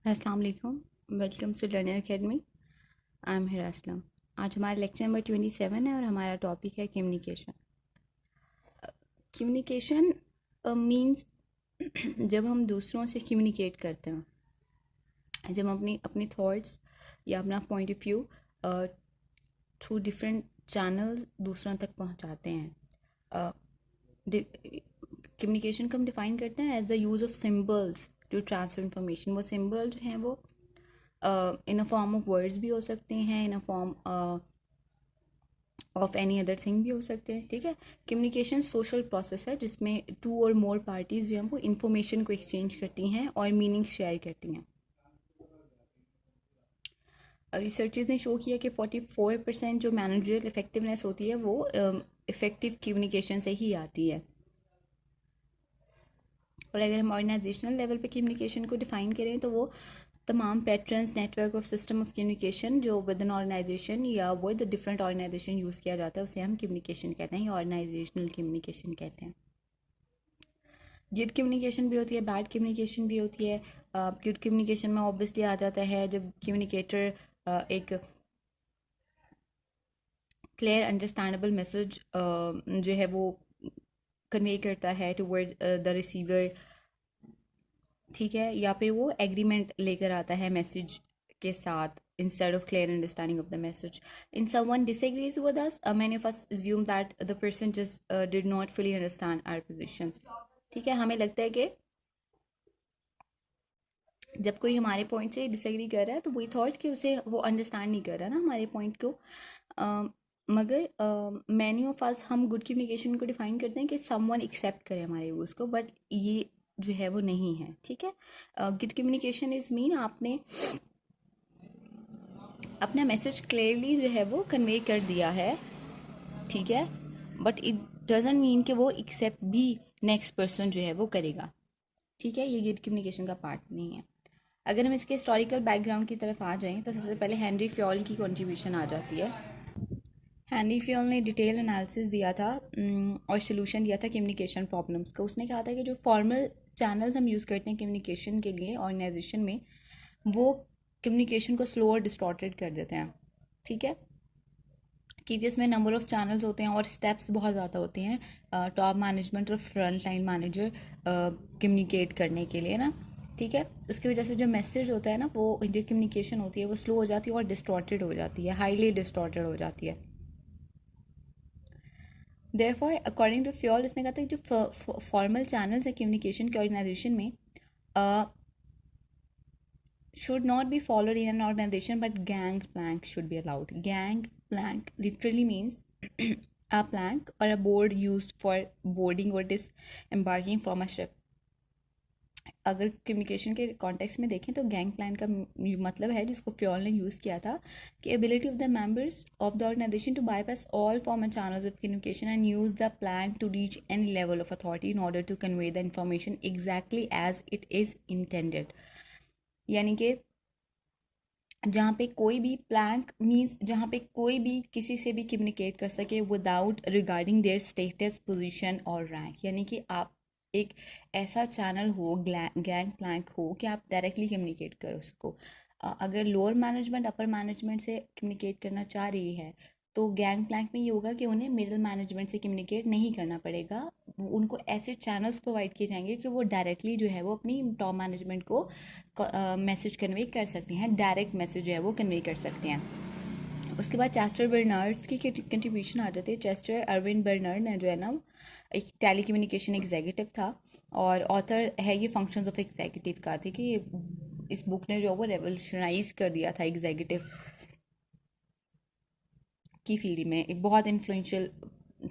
अस्सलाम वालेकुम। Welcome to Learner Academy. I am Hira Aslam. आज हमारा लेक्चर नंबर 27 है और हमारा टॉपिक है कम्युनिकेशन। कम्युनिकेशन मींस जब हम दूसरों से कम्युनिकेट करते हैं, जब हम अपनी अपने थॉट्स या अपना point of view through different channels दूसरों तक पहुंचाते हैं। कम्युनिकेशन को हम डिफ़ाइन करते हैं as the use of symbols to transfer information. वो सिम्बल जो हैं वो in a form of words भी हो सकते हैं, in a form of any other thing भी हो सकते हैं। ठीक है। कम्युनिकेशन सोशल प्रोसेस है जिसमें टू और मोर पार्टीज़ जो हैं वो इंफॉर्मेशन को एक्सचेंज करती हैं और मीनिंग शेयर करती हैं। रिसर्चर्स ने शो किया कि 44% जो मैनेजरियल इफेक्टिवनेस होती है वो इफ़ेक्टिव कम्युनिकेशन से ही आती है। और अगर हम ऑर्गेनाइजेशनल लेवल पे कम्युनिकेशन को डिफ़ाइन करें तो वो तमाम patterns network of system of communication जो विद इन ऑर्गेनाइजेशन या विद डिफरेंट ऑर्गेनाइजेशन यूज़ किया जाता है उसे हम कम्युनिकेशन कहते हैं या ऑर्गेनाइजेशनल कम्युनिकेशन कहते हैं। गुड कम्युनिकेशन भी होती है, बैड कम्युनिकेशन भी होती है। गुड कम्युनिकेशन में ऑब्वियसली आ जाता है जब कम्युनिकेटर एक क्लियर अंडरस्टैंडेबल मैसेज जो है वो कन्वे करता है टुवर्ड्स द रिसीवर। ठीक है। या फिर वो एग्रीमेंट लेकर आता है मैसेज के साथ instead of clear understanding of the message. In someone disagrees with us, many of us assume that the person just did not fully understand our positions. ठीक है। हमें लगता है कि जब कोई हमारे पॉइंट से डिसएग्री कर रहा है तो वही थॉट कि उसे वो अंडरस्टैंड नहीं कर रहा ना हमारे पॉइंट को। मगर मैनी ऑफ अस हम गुड कम्युनिकेशन को डिफाइन करते हैं कि समवन एक्सेप्ट करे हमारे व्यूज़ को, बट ये जो है वो नहीं है। ठीक है। गुड कम्युनिकेशन इज़ मीन आपने अपना मैसेज क्लियरली जो है वो कन्वे कर दिया है। ठीक है। बट इट डजेंट मीन कि वो एक्सेप्ट भी नेक्स्ट पर्सन जो है वो करेगा। ठीक है। ये गुड कम्युनिकेशन का पार्ट नहीं है। अगर हम इसके हिस्टोरिकल बैकग्राउंड की तरफ आ जाएं तो सबसे पहले हेनरी फ्योल की कंट्रीब्यूशन आ जाती है। हेनरी फ्योल ने डिटेल एनालिसिस दिया था और सोल्यूशन दिया था कम्युनिकेशन प्रॉब्लम्स का। उसने कहा था कि जो फॉर्मल चैनल्स हम यूज़ करते हैं कम्युनिकेशन के लिए ऑर्गेनाइजेशन में, वो कम्युनिकेशन को स्लो और डिस्टॉर्टेड कर देते हैं। ठीक है। क्योंकि इसमें नंबर ऑफ़ चैनल्स होते हैं और स्टेप्स बहुत ज़्यादा होते हैं टॉप मैनेजमेंट और फ्रंट लाइन मैनेजर कम्युनिकेट करने के लिए ना। ठीक है। उसकी वजह से जो मैसेज होता है ना, वो जो कम्युनिकेशन होती है वो स्लो हो जाती है और डिस्टॉर्टेड हो जाती है, हाईली डिस्टॉर्टेड हो जाती है। देयरफॉर अकॉर्डिंग टू फ्योल उसने कहा था कि जो फॉर्मल चैनल्स है कम्युनिकेशन के ऑर्गेनाइजेशन में should not be followed in an organization, but gang plank should be allowed. Gang plank literally means a plank or a board used for boarding or disembarking from a ship. अगर communication के context में देखें तो gang plan का मतलब है जिसको Fayol ने यूज़ किया था कि ability of the members of the organization to bypass all formal channels of communication and use the plan to reach any level of authority in order to convey the information exactly as it is intended. यानी कि जहाँ पे कोई भी Planck means जहाँ पे कोई भी किसी से भी कम्युनिकेट कर सके without regarding their status position और रैंक। यानी कि आप एक ऐसा चैनल हो, गैंग प्लैंक हो कि आप डायरेक्टली कम्युनिकेट करो उसको। अगर लोअर मैनेजमेंट अपर मैनेजमेंट से कम्युनिकेट करना चाह रही है तो गैंग प्लैंक में ये होगा कि उन्हें मिडिल मैनेजमेंट से कम्युनिकेट नहीं करना पड़ेगा। उनको ऐसे चैनल्स प्रोवाइड किए जाएंगे कि वो डायरेक्टली जो है वो अपनी टॉप मैनेजमेंट को मैसेज कन्वे कर सकते हैं, डायरेक्ट मैसेज जो है वो कन्वे कर सकते हैं। उसके बाद चेस्टर बर्नर्ड्स की कंट्रीब्यूशन आ जाती है। चेस्टर अर्विन बर्नर्ड ने जो है ना एक टेली कम्युनिकेशन एग्जीक्यूटिव था और ऑथर है ये फंक्शंस ऑफ एग्जीक्यूटिव का। थी कि इस बुक ने जो है वो रेवोल्यूशनाइज कर दिया था एग्जीक्यूटिव की फील्ड में। एक बहुत इन्फ्लुएंशियल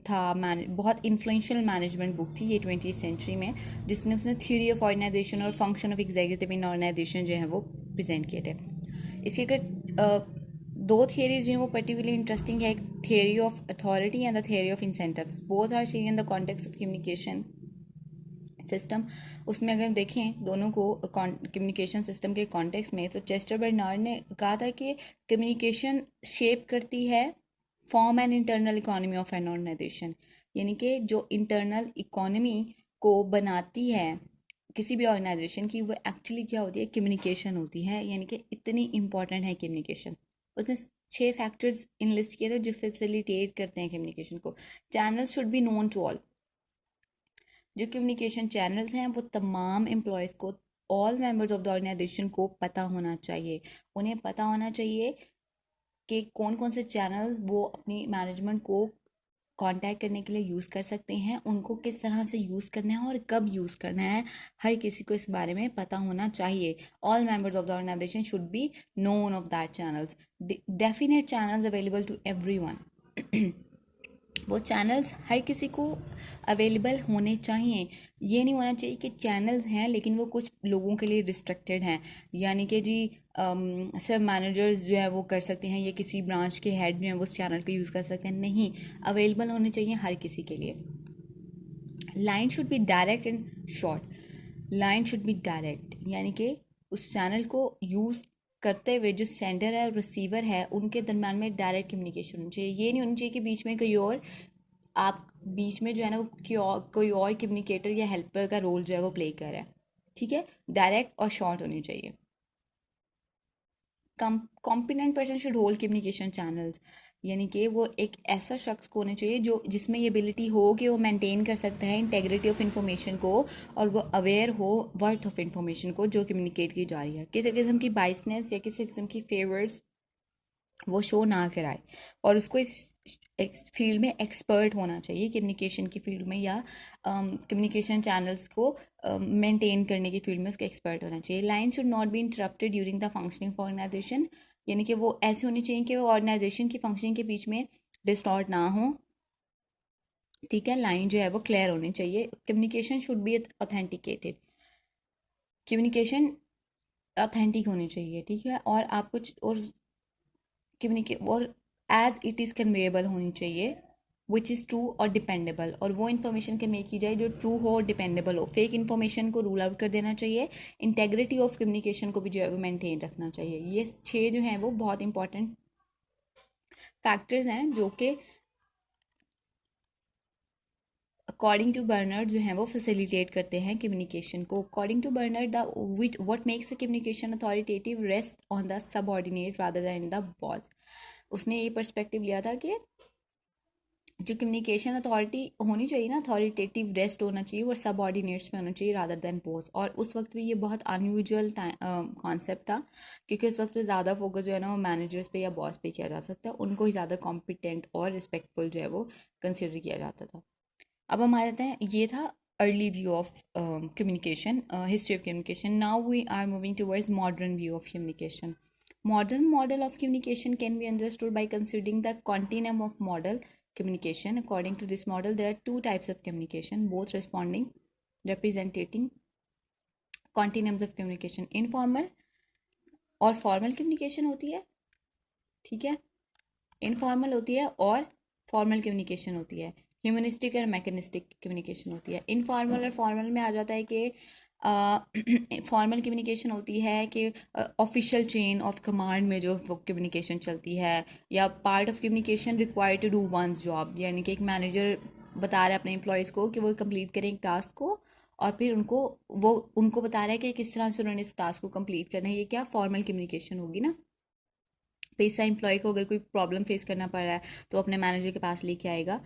था, बहुत इन्फ्लुएंशियल मैनेजमेंट बुक थी ये 20th सेंचुरी में, जिसने उसने थ्योरी ऑफ ऑर्गेनाइजेशन और function of executive in organization जो है वो प्रेजेंट किए थे। इसके अगर दो थियरीज जो हैं वो पर्टिकुलरली इंटरेस्टिंग है, एक theory of authority and the theory of incentives. Both are seen in the context of communication system. उसमें अगर देखें दोनों को कम्युनिकेशन सिस्टम के कॉन्टेक्स्ट में, तो चेस्टर बर्नार्ड ने कहा था कि कम्युनिकेशन शेप करती है form and internal economy of an organization. यानी कि जो इंटरनल इकोनॉमी को बनाती है किसी भी ऑर्गेनाइजेशन की, वो एक्चुअली क्या होती है, कम्युनिकेशन होती है, यानी कि इतनी इंपॉर्टेंट है कम्युनिकेशन। उसने 6 फैक्टर्स इनलिस्ट किए थे जो फैसिलिटेट करते हैं कम्युनिकेशन को। Channels should be known to all. जो कम्युनिकेशन चैनल्स हैं वो तमाम एम्प्लॉयज़ को, all members of the organization को पता होना चाहिए। उन्हें पता होना चाहिए कि कौन कौन से चैनल्स वो अपनी मैनेजमेंट को कांटेक्ट करने के लिए यूज़ कर सकते हैं, उनको किस तरह से यूज़ करना है और कब यूज़ करना है। हर किसी को इस बारे में पता होना चाहिए। All members of the organization should be known of that channels. Definite channels available to everyone. वो चैनल्स हर किसी को अवेलेबल होने चाहिए। ये नहीं होना चाहिए कि चैनल्स हैं लेकिन वो कुछ लोगों के लिए रिस्ट्रिक्टेड हैं, यानी कि जी सिर्फ मैनेजर्स जो है वो कर सकते हैं या किसी ब्रांच के हेड जो हैं वो उस चैनल को यूज़ कर सकते हैं। नहीं, अवेलेबल होने चाहिए हर किसी के लिए। Line should be direct and short. Line should be direct, यानी कि उस चैनल को यूज़ करते हुए जो सेंडर है और रिसीवर है उनके दरम्यान में डायरेक्ट कम्युनिकेशन होनी चाहिए। ये नहीं होनी चाहिए कि बीच में कोई और, आप बीच में जो है ना वो कोई और कम्युनिकेटर या हेल्पर का रोल जो है वो प्ले कर रहा है। ठीक है, डायरेक्ट और शॉर्ट होनी चाहिए। Competent person should hold communication channels, यानी कि वो एक ऐसा शख्स को होना चाहिए जो जिसमें ये एबिलिटी हो कि वो मेंटेन कर सकता है इंटेग्रिटी ऑफ इंफॉर्मेशन को, और वो अवेयर हो वर्थ ऑफ इंफॉर्मेशन को जो कम्युनिकेट की जा रही है। किसी किस्म की बाइसनेस या किसी किस्म की फेवर्स वो शो ना कराए, और उसको इस फील्ड में एक्सपर्ट होना चाहिए, कम्युनिकेशन की फील्ड में या कम्युनिकेशन चैनल्स को मेंटेन करने की फील्ड में उसको एक्सपर्ट होना चाहिए। Line should not be interrupted during the functioning of organization, यानी कि वो ऐसी होनी चाहिए कि वो ऑर्गेनाइजेशन की फंक्शनिंग के बीच में डिस्टॉर्ट ना हो। ठीक है, लाइन जो है वो क्लियर होनी चाहिए। Communication should be authenticated, communication authentic होनी चाहिए। ठीक है, और आप कुछ और कम्युनिकेट और एज इट इज़ कन्वेएबल होनी चाहिए, विच इज़ ट्रू और डिपेंडेबल, और वो इन्फॉर्मेशन कन्वे की जाए जो ट्रू हो और डिपेंडेबल हो। फेक इन्फॉर्मेशन को रूल आउट कर देना चाहिए। इंटेग्रिटी ऑफ कम्युनिकेशन को भी जो है वो मेंटेन रखना चाहिए। ये 6 जो हैं वो बहुत इंपॉर्टेंट फैक्टर्स हैं जो कि अकॉर्डिंग टू बर्नर्ड जो हैं वो फैसिलिटेट करते हैं कम्युनिकेशन को। According to Barnard the which what makes a communication authoritative rest on the subordinate rather than the boss. उसने ये पर्सपेक्टिव लिया था कि जो कम्युनिकेशन अथॉरिटी होनी चाहिए ना, अथॉरिटेटिव रेस्ट होना चाहिए और सबऑर्डिनेट्स में होना चाहिए रादर देन बॉस। और उस वक्त भी ये बहुत अनयूजुअल कॉन्सेप्ट था, क्योंकि उस वक्त पे ज़्यादा फोकस जो है ना वो मैनेजर्स पे या बॉस पे किया जा सकता है, उनको ही ज़्यादा कॉम्पिटेंट और रिस्पेक्टफुल जो है वो कंसिडर किया जाता था। अब हम आ जाते हैं, ये था early view of communication, history of communication. Now we are moving towards modern view of communication. Modern model of communication can be understood by considering the continuum of model communication. According to this model, there are 2 types of communication, both responding, representing continuums of communication. Informal और formal communication होती है। ठीक है, informal होती है और formal communication होती है। ह्यूमनिस्टिक और मैकेनिस्टिक कम्युनिकेशन होती है। इनफॉर्मल और फॉर्मल में आ जाता है कि फॉर्मल कम्युनिकेशन होती है कि ऑफिशियल चेन ऑफ कमांड में जो वो कम्युनिकेशन चलती है, या part of communication required to do one's job, यानी कि एक मैनेजर बता रहा है अपने एम्प्लॉयज़ को कि वो कंप्लीट करें एक टास्क को, और फिर उनको बता रहा है कि किस तरह से उन्होंने इस टास्क को कंप्लीट करना है। ये क्या फॉर्मल कम्युनिकेशन होगी ना। पैसा एम्प्लॉय को अगर कोई प्रॉब्लम फेस करना पड़ रहा है तो अपने मैनेजर के पास लेके आएगा।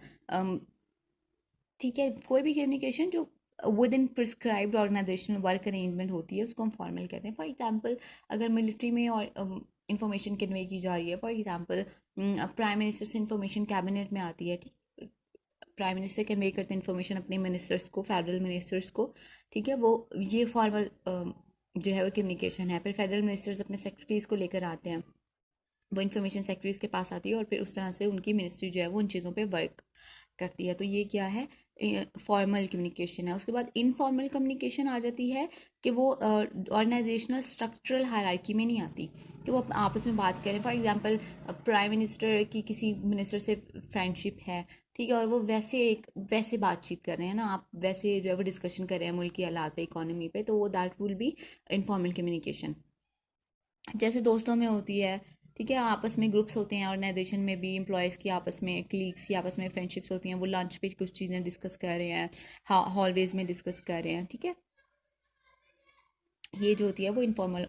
ठीक है, कोई भी कम्युनिकेशन जो within prescribed organizational work arrangement होती है उसको हम फॉर्मल कहते हैं। फॉर एग्जांपल, अगर मिलिट्री में और इंफॉर्मेशन कन्वे की जा रही है, फॉर एग्जांपल प्राइम मिनिस्टर से इंफॉर्मेशन कैबिनेट में आती है, ठीक, प्राइम मिनिस्टर कन्वे करते हैं इन्फॉर्मेशन अपने मिनिस्टर्स को, फेडरल मिनिस्टर्स को। ठीक है, वो ये फॉर्मल जो है वो कम्युनिकेशन है। फिर फेडरल मिनिस्टर्स अपने सेक्रेटरीज को लेकर आते हैं, वो इन्फॉर्मेशन सेक्रेटरीज के पास आती है, और फिर उस तरह से उनकी मिनिस्ट्री जो है वो उन चीज़ों पे वर्क करती है। तो ये क्या है, फॉर्मल कम्युनिकेशन है। उसके बाद इनफॉर्मल कम्युनिकेशन आ जाती है कि वो ऑर्गेनाइजेशनल स्ट्रक्चरल हायरार्की में नहीं आती, कि वो आपस में बात करें। फॉर एग्जांपल, प्राइम मिनिस्टर की किसी मिनिस्टर से फ्रेंडशिप है, ठीक है, और वो वैसे बातचीत कर रहे हैं ना, आप वैसे जो है वो डिस्कशन कर रहे हैं मुल्क की हालात पे, इकोनॉमी पे, तो वो that will be informal communication. जैसे दोस्तों में होती है, ठीक है, आपस में ग्रुप्स होते हैं ऑर्गेनाइजेशन में भी, एम्प्लॉयज़ की आपस में, कलीग्स की आपस में फ्रेंडशिप्स होती हैं, वो लंच पे कुछ चीज़ें डिस्कस कर रहे हैं, हॉलवेज में डिस्कस कर रहे हैं। ठीक है, ये जो होती है वो इनफॉर्मल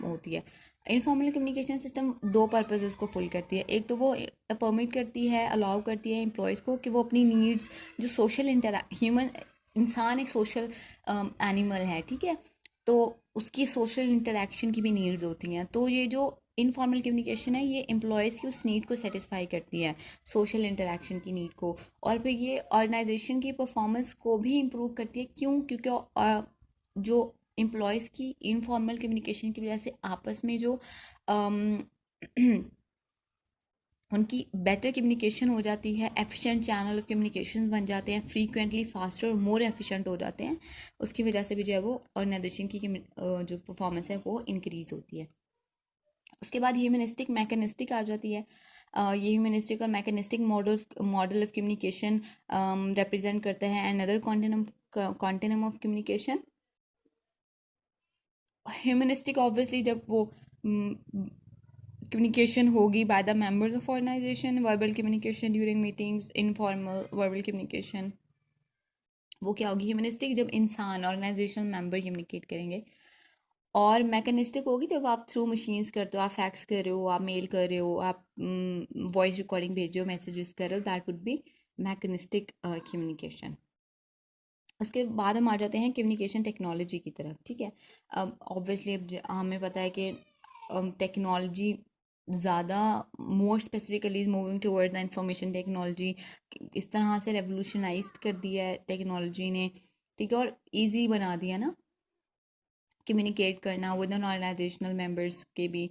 होती है। इनफॉर्मल कम्युनिकेशन सिस्टम दो पर्पजेस को फुल करती है। एक तो वो परमिट करती है, अलाउ करती है एम्प्लॉयज़ को कि वो अपनी नीड्स, जो सोशल ह्यूमन इंसान एक सोशल एनिमल है, ठीक है, तो उसकी सोशल इंटरेक्शन की भी नीड्स होती हैं। तो ये जो इनफॉर्मल कम्युनिकेशन है ये एम्प्लॉयज़ की उस नीड को सेटिस्फाई करती है, सोशल इंटरेक्शन की नीड को। और फिर ये ऑर्गेनाइजेशन की परफॉर्मेंस को भी इम्प्रूव करती है। क्यों? क्योंकि जो एम्प्लॉयज़ की इनफॉर्मल कम्युनिकेशन की वजह से आपस में जो अम, उनकी बेटर कम्युनिकेशन हो जाती है, एफिशिएंट चैनल ऑफ कम्युनिकेशन बन जाते हैं, फ्रीक्वेंटली फास्टर और मोर एफिशिएंट हो जाते हैं। उसकी वजह से भी जो है वो ऑर्गेनाइजेशन की जो परफॉर्मेंस है वो इंक्रीज होती है। उसके बाद ह्यूमनिस्टिक मैकेनिस्टिक आ जाती है। ये ह्यूमनिस्टिक और mechanistic model of communication represent करता है another continuum of communication. Humanistic obviously जब वो कम्युनिकेशन होगी by the members of organization, verbal communication during meetings, informal verbal communication, वो क्या होगी? ह्यूमनिस्टिक जब इंसान ऑर्गेनाइजेशन मेंबर कम्युनिकेट करेंगे। और मैकेनिस्टिक होगी जब आप थ्रू मशीन्स करते हो, आप फैक्स कर रहे हो, आप मेल कर रहे हो, आप वॉइस रिकॉर्डिंग भेज रहे हो, मैसेजेस कर रहे हो, that would be mechanistic communication. उसके बाद हम आ जाते हैं कम्युनिकेशन टेक्नोलॉजी की तरफ, ठीक है। अब ऑब्वियसली अब हमें पता है कि टेक्नोलॉजी ज़्यादा more specifically is moving toward the information technology. इस तरह से रेवोल्यूशनाइज कर दिया है टेक्नोलॉजी ने, ठीक है, और इजी बना दिया ना कम्युनिकेट करना विद इन ऑर्गेनाइजेशनल मेंबर्स के भी।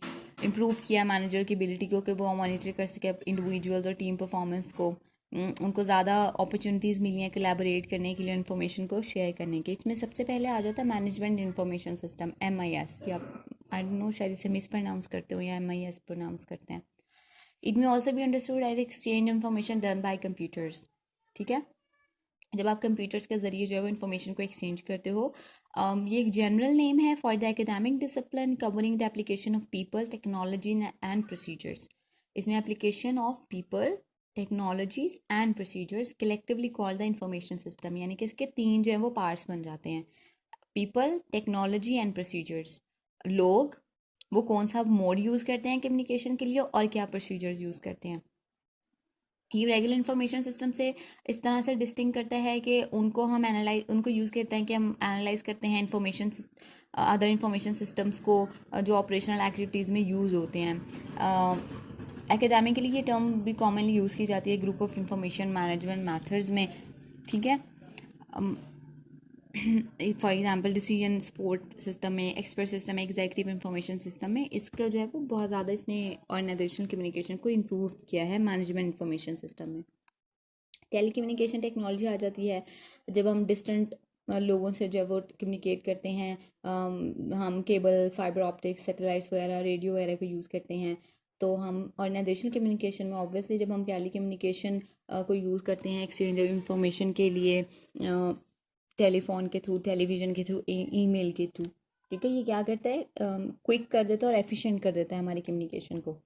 इम्प्रूव किया मैनेजर की एबिलिटी को कि वो मॉनिटर कर सके इंडिविजुअल्स और टीम परफॉर्मेंस को। उनको ज़्यादा अपॉर्चुनिटीज़ मिली हैं कोलैबोरेट करने के लिए, इन्फॉर्मेशन को शेयर करने के। इसमें सबसे पहले आ जाता है मैनेजमेंट इंफॉर्मेशन सिस्टम, MIS, या आई डोंट नो शायद इसे मिस प्रोनाउंस करते हो या MIS प्रोनाउंस करते हैं। इट में ऑल्सो भी understood as exchange information done by computers, ठीक है। जब आप कंप्यूटर्स के ज़रिए जो है वो इन्फॉर्मेशन को एक्सचेंज करते हो। ये एक जनरल नेम है for the academic discipline covering the application of people, technology and procedures. इसमें application of people, technologies and procedures collectively called the information system, यानी कि इसके तीन जो है वो पार्ट्स बन जाते हैं, पीपल, टेक्नोलॉजी एंड प्रोसीजर्स। लोग, वो कौन सा मोड यूज़ करते हैं कम्युनिकेशन के लिए और क्या प्रोसीजर्स यूज़ करते हैं। ये रेगुलर इन्फॉर्मेशन सिस्टम से इस तरह से डिस्टिंग करता है कि उनको यूज़ करते हैं कि हम एनालाइज करते हैं इन्फॉर्मेशन अदर इन्फॉर्मेशन सिस्टम्स को जो ऑपरेशनल एक्टिविटीज़ में यूज़ होते हैं। एकेडमिकली ये टर्म भी कॉमनली यूज़ की जाती है group of information management methods में, ठीक है। For example decision support system में, एक्सपर्ट सिस्टम में, एग्जीक्यूटिव इंफॉर्मेशन सिस्टम में, इसका जो है वो बहुत ज़्यादा इसने ऑर्गेनाइजेशनल कम्युनिकेशन को इम्प्रूव किया है मैनेजमेंट इंफॉर्मेशन सिस्टम में। टेली कम्युनिकेशन टेक्नोलॉजी आ जाती है जब हम डिस्टेंट लोगों से जो है वो कम्युनिकेट करते हैं। हम केबल, फाइबर ऑप्टिक्स, सैटेलाइट्स वगैरह, रेडियो वगैरह को यूज़ करते हैं। तो हम ऑर्गेनाइजेशनल कम्युनिकेशन में ऑब्वियसली जब हम टेली कम्युनिकेशन को यूज़ करते हैं एक्सचेंज ऑफ इंफॉर्मेशन के लिए, टेलीफोन के थ्रू, टेलीविज़न के थ्रू, ईमेल के थ्रू, ठीक है, ये क्या करता है, क्विक कर देता है और एफिशिएंट कर देता है हमारी कम्युनिकेशन को।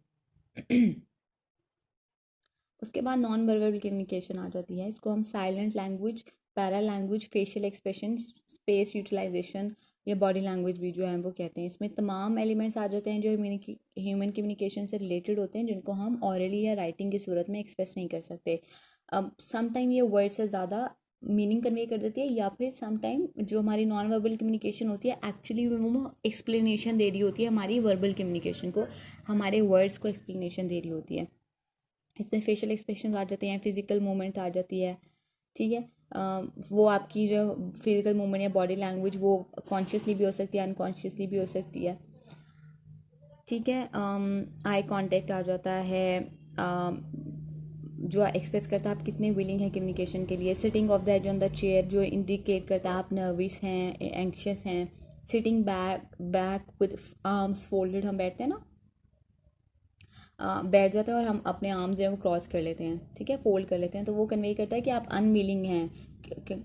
उसके बाद नॉन वर्बल कम्युनिकेशन आ जाती है। इसको हम silent language, para language, facial expression, space utilization या बॉडी लैंग्वेज भी जो है वो कहते हैं। इसमें तमाम एलिमेंट्स आ जाते हैं जो ह्यूमन कम्युनिकेशन से रिलेटेड होते हैं, जिनको हम ऑरली या राइटिंग की सूरत में एक्सप्रेस नहीं कर सकते। अब समटाइम ये वर्ड से ज़्यादा मीनिंग कन्वे कर देती है, या फिर समटाइम जो हमारी नॉन वर्बल कम्युनिकेशन होती है एक्चुअली वो एक्सप्लेनेशन दे रही होती है हमारी वर्बल कम्युनिकेशन को, हमारे वर्ड्स को एक्सप्लेनेशन दे रही होती है। इसमें फेशियल एक्सप्रेशन आ जाते हैं, फिजिकल मूवमेंट आ जाती है, ठीक है। वो आपकी जो फिजिकल मूवमेंट या बॉडी लैंग्वेज वो कॉन्शियसली भी हो सकती है, अनकॉन्शियसली भी हो सकती है, ठीक है। आई कांटेक्ट आ जाता है, जो एक्सप्रेस करता है आप कितने विलिंग हैं कम्युनिकेशन के लिए। Sitting of the edge on the chair जो इंडिकेट करता है आप नर्वस हैं, एंक्शियस हैं। Sitting back with arms folded, हम बैठते हैं ना, बैठ जाते हैं और हम अपने आर्म्स जो है वो क्रॉस कर लेते हैं, ठीक है, फोल्ड कर लेते हैं, तो वो कन्वे करता है कि आप अनविलिंग हैं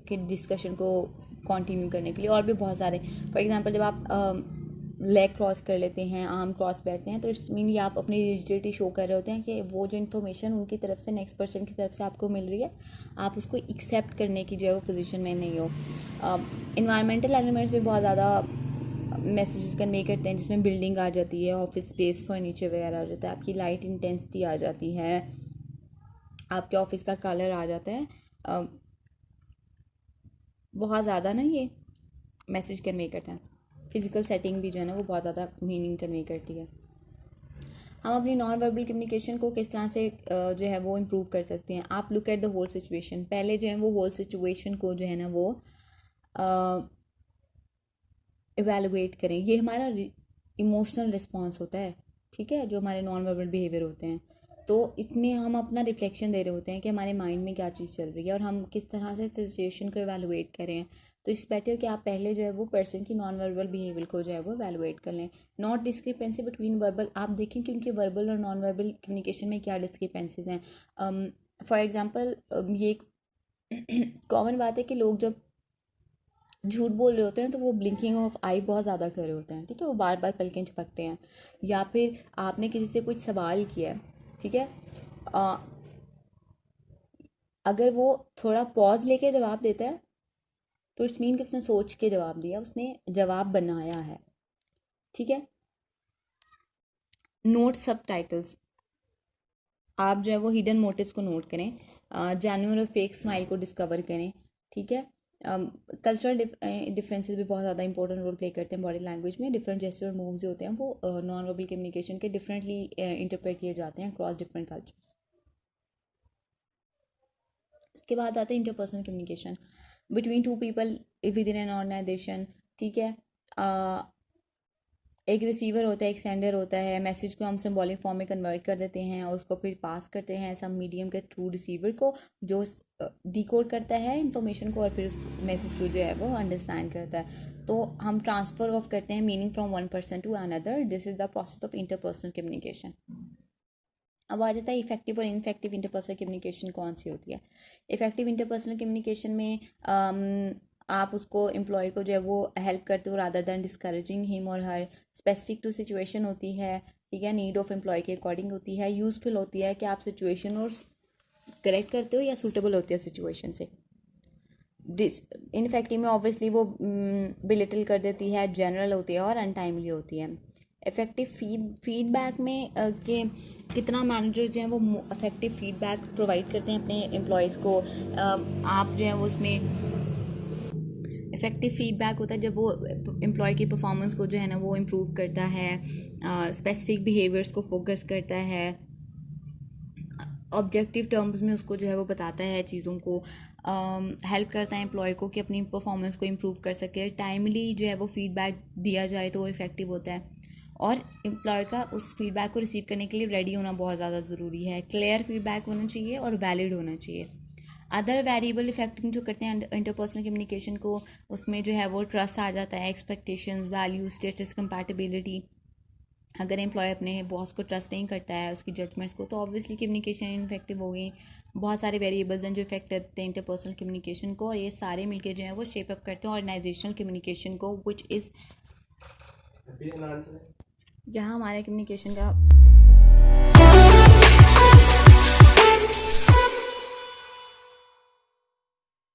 कि डिस्कशन को कंटिन्यू करने के लिए। और भी बहुत सारे, फॉर एग्जांपल जब आप लेग क्रॉस कर लेते हैं, आर्म क्रॉस बैठते हैं, तो इट्स मीन ये आप अपनी रिजिडिटी शो कर रहे होते हैं कि वो जो इन्फॉर्मेशन उनकी तरफ से, नेक्स्ट पर्सन की तरफ से आपको मिल रही है, आप उसको एक्सेप्ट करने की जो है वो पोजीशन में नहीं हो। इन्वायरमेंटल एलिमेंट्स भी बहुत ज़्यादा मैसेजेस कन्वे करते हैं जिसमें बिल्डिंग आ जाती है, ऑफिस स्पेस, फर्नीचर वगैरह आ जाता है, आपकी लाइट इंटेंसिटी आ जाती है, आपके ऑफिस का कलर आ जाता है। बहुत ज़्यादा ना ये मैसेज कन्वे करता है। फिज़िकल सेटिंग भी जो है ना वो बहुत ज़्यादा मीनिंग कन्वे करती है। हम अपनी नॉन वर्बल कम्युनिकेशन को किस तरह से जो है वो इम्प्रूव कर सकते हैं। आप look at the whole situation, पहले जो है वो होल सिचुएशन को जो है ना वो इवेलुएट करें। ये हमारा इमोशनल रिस्पॉन्स होता है, ठीक है, जो हमारे नॉन वर्बल बिहेवियर होते हैं। तो इसमें हम अपना रिफ्लेक्शन दे रहे होते हैं कि हमारे माइंड में क्या चीज़ चल रही है और हम किस तरह से सिचुएशन को इवेलुएट करें। तो इस बेटर कि आप पहले जो है वो पर्सन की नॉन वर्बल बिहेवियर को जो है वो इवेलुएट कर लें। नॉट डिस्क्रिपेंसी बिटवीन वर्बल, आप देखें कि उनके वर्बल और नॉन वर्बल कम्युनिकेशन में क्या डिस्क्रिपेंसीज हैं। फॉर एग्ज़ाम्पल ये कॉमन बात है कि लोग जब झूठ बोल रहे होते हैं तो वो ब्लिंकिंग ऑफ आई बहुत ज़्यादा कर रहे होते हैं, ठीक है, वो बार बार पलकें झपकते हैं। या फिर आपने किसी से कुछ सवाल किया है, ठीक है, अगर वो थोड़ा पॉज लेके जवाब देता है तो इट्स मीन कि उसने सोच के जवाब दिया, उसने जवाब बनाया है, ठीक है। नोट सब टाइटल्स, आप जो है वो हिडन मोटिव्स को नोट करें, जेन्युइन और फेक स्माइल को डिस्कवर करें, ठीक है। कल्चरल डिफरेंसेस भी बहुत ज़्यादा इंपॉर्टेंट रोल प्ले करते हैं बॉडी लैंग्वेज में। डिफरेंट जेस्चर और मूव्स जो होते हैं वो नॉन वर्बल कम्युनिकेशन के डिफरेंटली इंटरप्रेट किए जाते हैं अक्रॉस डिफरेंट कल्चर्स। इसके बाद आता है interpersonal communication between two people within an organization, ठीक है। एक रिसीवर होता है, एक सेंडर होता है। मैसेज को हम सिंबॉलिक फॉर्म में कन्वर्ट कर देते हैं और उसको फिर पास करते हैं सब मीडियम के थ्रू रिसीवर को, जो डिकोड करता है इन्फॉर्मेशन को और फिर उस मैसेज को जो है वो अंडरस्टैंड करता है। तो हम ट्रांसफ़र ऑफ करते हैं meaning from one person to another. This is the process of interpersonal communication. अब आ जाता है इफेक्टिव और इनफेक्टिव इंटरपर्सनल कम्युनिकेशन कौन सी होती है। इफेक्टिव इंटरपर्सनल कम्युनिकेशन में आप उसको एम्प्लॉय को जो है वो हेल्प करते हो रादर दैन डिस्करेजिंग हिम और हर। स्पेसिफिक टू सिचुएशन होती है, ठीक है, नीड ऑफ एम्प्लॉय के अकॉर्डिंग होती है। यूज़फुल होती है कि आप सिचुएशन और करेक्ट करते हो या सूटेबल होती है सिचुएशन से। इनफेक्टिव में ऑब्वियसली वो बिलिटल कर देती है, जनरल होती है और अनटाइमली होती है। इफेक्टिव फीडबैक में कि कितना मैनेजर जो है वो इफेक्टिव फीडबैक प्रोवाइड करते हैं अपने एम्प्लॉयज़ को। आप जो है वो उसमें इफेक्टिव फीडबैक होता है जब वो एम्प्लॉय की परफॉर्मेंस को जो है ना वो इम्प्रूव करता है, स्पेसिफिक बिहेवियर्स को फोकस करता है, ऑब्जेक्टिव टर्म्स में उसको जो है वो बताता है चीज़ों को, हेल्प करता है एम्प्लॉय को कि अपनी परफॉर्मेंस को इम्प्रूव कर सके। टाइमली जो है वो फीडबैक दिया जाए तो वो इफेक्टिव होता है और एम्प्लॉय का उस फीडबैक को रिसीव करने के लिए रेडी होना बहुत ज़्यादा ज़रूरी है। क्लियर फीडबैक होना चाहिए और वैलिड होना चाहिए। अदर वेरिएबल इफेक्टिंग जो करते हैं इंटरपर्सनल कम्युनिकेशन को, उसमें जो है वो ट्रस्ट आ जाता है, एक्सपेक्टेशंस, वैल्यू, स्टेटस, कंपैटिबिलिटी। अगर एम्प्लॉय अपने बॉस को ट्रस्ट नहीं करता है, उसकी जजमेंट्स को, तो ऑब्वियसली कम्युनिकेशन इनफेक्टिव हो गई। बहुत सारे वेरिएबल्स हैं जो इफेक्ट करते हैं इंटरपर्सनल कम्युनिकेशन को और ये सारे मिलके जो है वो शेप अप करते हैं ऑर्गेनाइजेशनल कम्युनिकेशन को, विच इज़ यहाँ हमारे कम्युनिकेशन का